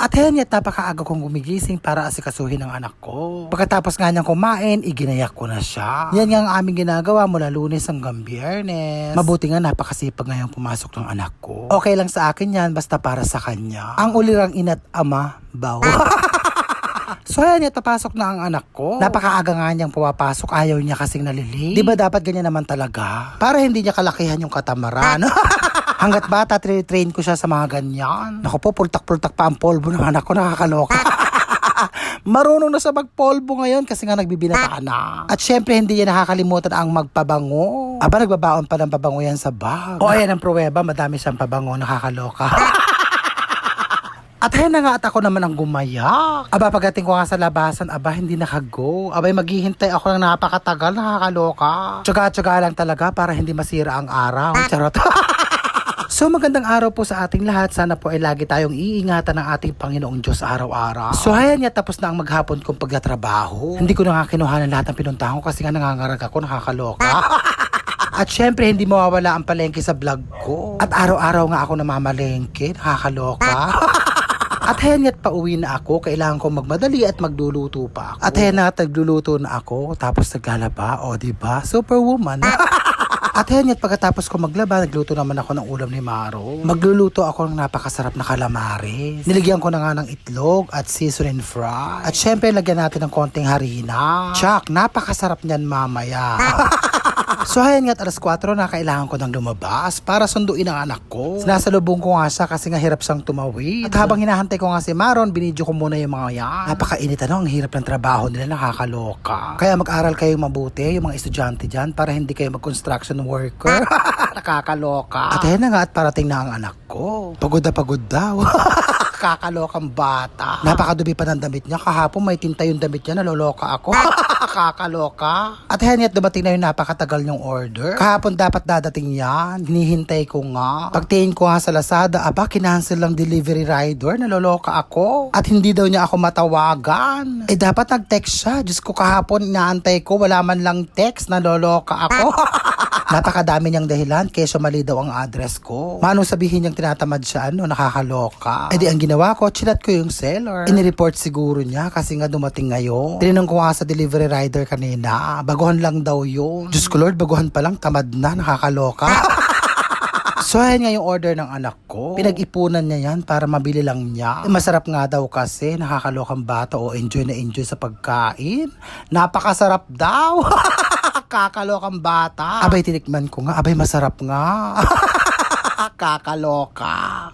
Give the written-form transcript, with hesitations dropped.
At henya't napakaaga kong gumigising para asikasuhin ang anak ko. Pagkatapos nga niyang kumain, iginayak ko na siya. Yan nga ang aming ginagawa mula Lunes hanggang Biyernes. Mabuti nga napakasipag ngayong pumasok ng anak ko. Okay lang sa akin yan, basta para sa kanya. Ang ulirang ina't ama, baw. So ayan, papasok na ang anak ko. Napakaaga nga niyang pumapasok, ayaw niya kasing nalilate. Di ba dapat ganyan naman talaga? Para hindi niya kalakihan yung katamaran. Hanggat bata, train ko siya sa mga ganyan. Naku po, pultak-pultak pa ang polvo ng anak ko, nakakaloka. Marunong na sa magpolvo ngayon kasi nga nagbibinata na. At syempre, hindi niya nakakalimutan ang magpabango. Aba, nagbabaon pa ng pabango yan sa bag. O ayan ang pruweba, madami siyang pabango, nakakaloka. At ayun na nga at ako naman ang gumayak. Aba, pagdating ko nga sa labasan, aba, hindi nakago. Abay, maghihintay ako ng napakatagal, nakakaloka. Tsaga-tsaga lang talaga para hindi masira ang araw. Charot. So magandang araw po sa ating lahat. Sana po ay lagi tayong iingatan ng ating Panginoong Diyos araw-araw. So ayan nga, tapos na ang maghapon kong pagtatrabaho. Hindi ko na nga kinuha ng lahat ng pinuntahan ko kasi nga nangangarag ako, nakakaloka. At syempre, hindi mawawala ang palengke sa vlog ko. At araw-araw nga ako namamalengke, nakakaloka. At ayan nga't pauwi na ako, kailangan ko magmadali at magluluto pa ako. At ayan na, nagluluto na ako, tapos naglalaba, o diba? Superwoman. At ayan nga't pagkatapos ko maglaba, nagluto naman ako ng ulam ni Maro. Magluluto ako ng napakasarap na calamares. Niligyan ko na nga ng itlog at season and fry. At syempre, lagyan natin ng konting harina. Tsak, napakasarap niyan mamaya. So ayan nga't alas 4 na kailangan ko nang lumabas para sunduin ang anak ko. Sinasalubong ko nga siya kasi nga hirap siyang tumawid. At habang hinahantay ko nga si Maron, binidyo ko muna yung mga yan. Napakainit ang hirap ng trabaho nila, nakakaloka. Kaya mag-aral kayo mabuti, yung mga estudyante dyan, para hindi kayo mag-construction worker. Nakakaloka. At ayan na nga at parating na ang anak ko. Pagod daw. Kakalokang bata. Napakadumi pa ng damit niya. Kahapon may tinta yung damit niya, naloloka ako. Kakaloka. At ayan nga't dumating na yung napakatagal niyong order. Kahapon dapat dadating yan. Hinihintay ko nga. Pagtingin ko nga sa Lazada, aba, kinancel lang delivery rider. Naloloka ako. At hindi daw niya ako matawagan. Eh dapat nag-text siya. Diyos ko, kahapon inaantay ko, wala man lang text. Naloloka ako. Napakadami niyang dahilan, kesyo mali daw ang address ko. Manong sabihin niyang tinatamad siya, nakakaloka. Eh di ang ginawa ko, chinat ko yung seller. Inireport siguro niya kasi nga dumating ngayon. Tinanong ko nga sa delivery rider kanina, baguhan lang daw yun. Diyos ko Lord, baguhan pa lang, tamad na, nakakaloka. So ayan nga yung order ng anak ko. Pinag-ipunan niya yan para mabili lang niya. Masarap nga daw kasi, nakakalokang bata o enjoy na enjoy sa pagkain. Napakasarap daw. Kakalokang bata. Abay, tinikman ko nga. Abay, masarap nga. Kakaloka.